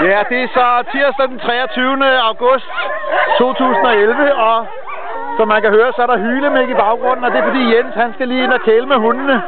Ja, det er så tirsdag den 23. august 2011, og som man kan høre, så er der hylemæk i baggrunden, og det er fordi Jens, han skal lige ind og kæle med hundene.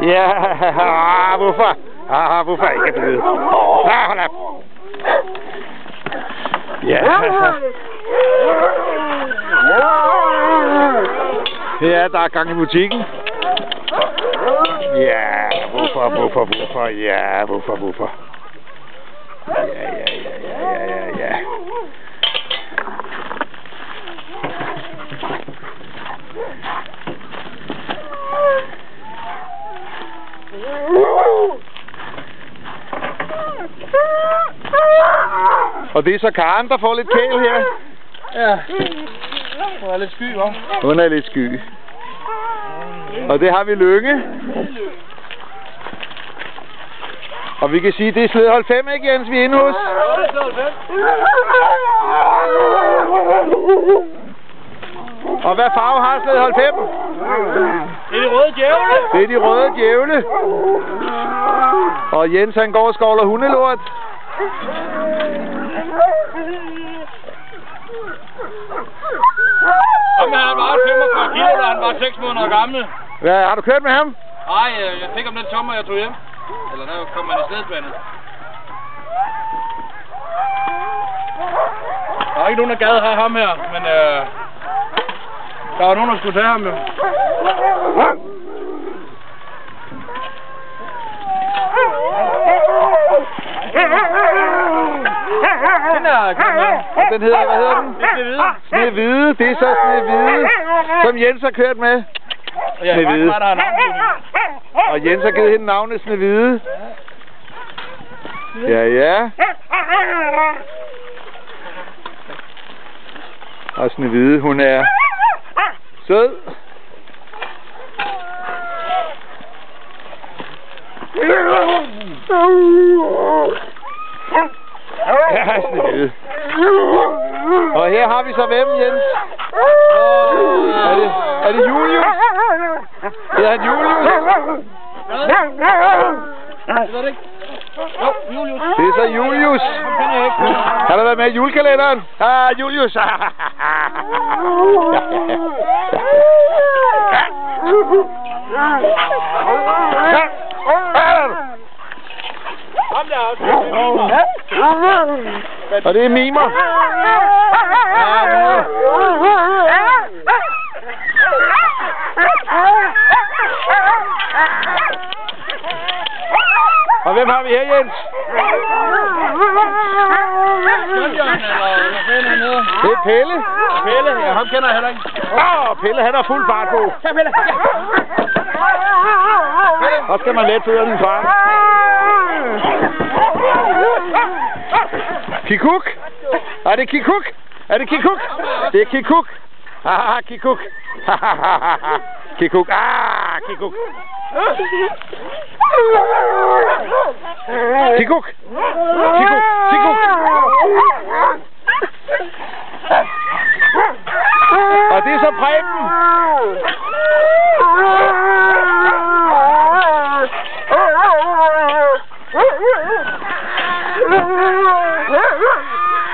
Ja. Hvorfor? Hvorfor ikke det? Hold op. Ja. Ja, der er gang i butikken. Ja, hvorfor? Ja, hvorfor? Ja. Og det er så Karen, der får lidt kæl her. Ja. Hun er lidt sky, hva'? Hun er lidt sky. Og det har vi Lynge. Og vi kan sige, det er slædehold 5, ikke Jens, vi er inde hos? Ja, det er slædehold 5. Og hvad farve har slædehold 5? Det er de røde djævle. Det er de røde djævle. Og Jens, han går og skovler hundelort. Jamen, han var 45 kilo, da han var 6 måneder gammel. Hvad, har du kørt med ham? Nej, jeg fik ham den sommer, jeg tog hjem. Eller der kom han i slædespændet. Der er ikke nogen, der gad have ham her, men der var nogen, der skulle tage ham jo. Den hedder, hvad hedder den? Snehvide. Det er så Snehvide, som Jens har kørt med. Snehvide. Og Jens har givet hende navnet Snehvide. Ja. Og Snehvide, hun er sød. Ja, Snehvide. Og her har vi så hvem, Jens? Er det Julius? Det er Julius. Julius. Det er så Julius. Har der været med i julekalenderen? Julius. Og det er mimer. Og hvem har vi her, Jens? Det er Pelle. Pelle, ja, ham kender jeg heller ikke. Pelle, han har fuld fart på. Ja, Pelle. Så skal man let føre din far. Kikuk? Er det Kikuk? Det er Kikuk. Kikuk. Kikuk. Kikuk. Kikuk. Og det er så Preben.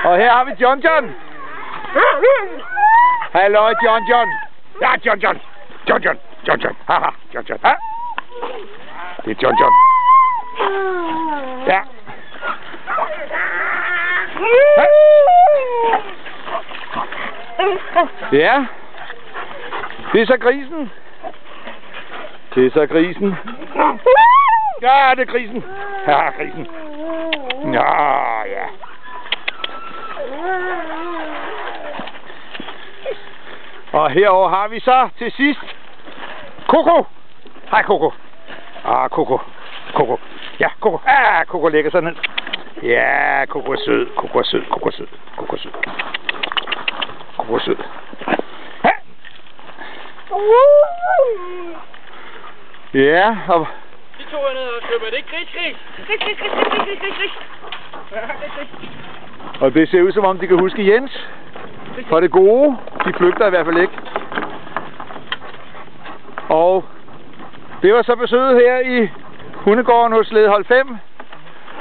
Og her har vi John. Hallo, John. Ja, John. Haha, John. Ha? Det er John. Ja. Ha? Ja. Det er så grisen. Det er så grisen. Ja, det er grisen. Ja, grisen. Ja, ja. Og herover har vi så til sidst Coco. Hej Coco. Ah, Coco. Coco. Ja, Coco. Ah, Coco lægger sig ned. Ja, Coco er sød. Coco er sød. Coco er sød. Coco er sød. Coco er sød. Ha! Ja, og... De to er nede og køber. Det er gris, gris. Gris, gris, gris, gris, gris, gris, gris. Ja, gris, gris. Og det ser ud som om de kan huske Jens. For det gode. De flygter i hvert fald ikke. Og det var så besøget her i hundegården hos Slædehold 5.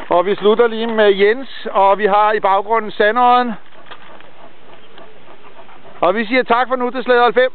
Og vi slutter lige med Jens, og vi har i baggrunden Sandodden. Og vi siger tak for nu til Slædehold 5.